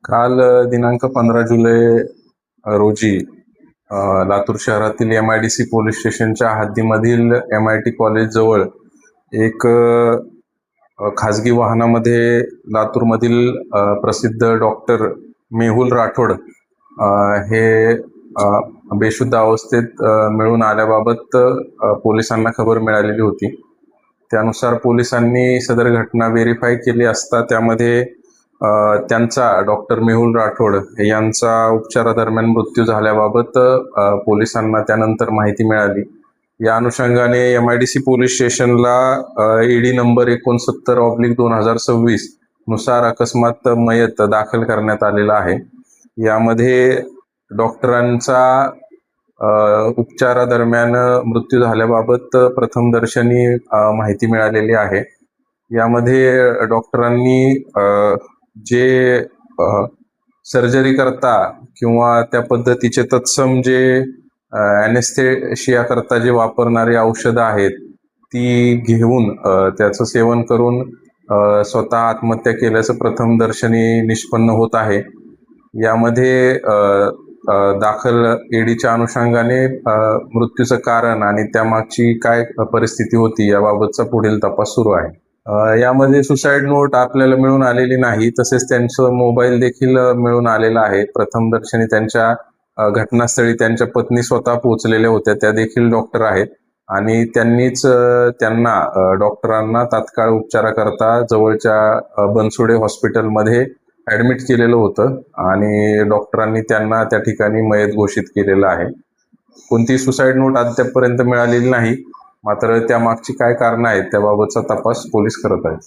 काल दिनांक 15 जुलै रोजी लातूर शहरातील MIDC पोलीस स्टेशनच्या हद्दीमधील MIT कॉलेज जवळ एक खाजगी वाहनामध्ये लातूरमधील प्रसिद्ध डॉक्टर मेहुल राठोड हे बेशुद्ध अवस्थेत मिळून आल्याबाबत पोलिसांना खबर मिळालेली होती. त्यानुसार पोलिसांनी सदर घटना व्हेरीफाय केली असता त्यामध्ये त्यांचा डॉक्टर मेहुल राठोड यांचा उपचारादरम्यान मृत्यू झाल्याबाबत पोलिसांना त्यानंतर माहिती मिळाली. या अनुषंगाने MIDC पोलीस स्टेशनला ED नंबर 69/2026 नुसार अकस्मात मयत दाखल करण्यात आलेला आहे. यामध्ये डॉक्टरांचा उपचारादरम्यान मृत्यू झाल्याबाबत प्रथमदर्शनी माहिती मिळालेली आहे. यामध्ये डॉक्टरांनी जे सर्जरी करता किंवा त्या पद्धतीचे तत्सम जे ॲनेस्थेशिया करता जे वापरणारी औषधं आहेत ती घेऊन त्याचं सेवन करून स्वतः आत्महत्या केल्याचं प्रथमदर्शनी निष्पन्न होत आहे. यामध्ये दाखल EDच्या अनुषंगाने मृत्यूचं कारण आणि त्यामागची काय परिस्थिती होती याबाबतचा पुढील तपास सुरू आहे. यामध्ये सुसाईड नोट आपल्याला मिळून आलेली नाही, तसेच त्यांचं मोबाईल देखील मिळून आलेला आहे. प्रथमदर्शनी त्यांच्या घटनास्थळी त्यांच्या पत्नी स्वतः पोहोचलेल्या होत्या, त्या देखील डॉक्टर आहेत आणि त्यांनीच त्यांना डॉक्टरांना तात्काळ उपचाराकरता जवळच्या बनसोडे हॉस्पिटलमध्ये ॲडमिट केलेलं होतं आणि डॉक्टरांनी त्यांना त्या ठिकाणी मयत घोषित केलेलं आहे. कोणतीही सुसाईड नोट अद्यापपर्यंत मिळालेली नाही, मात्र त्यामागची काय कारणं आहेत त्याबाबतचा तपास पोलीस करत आहेत.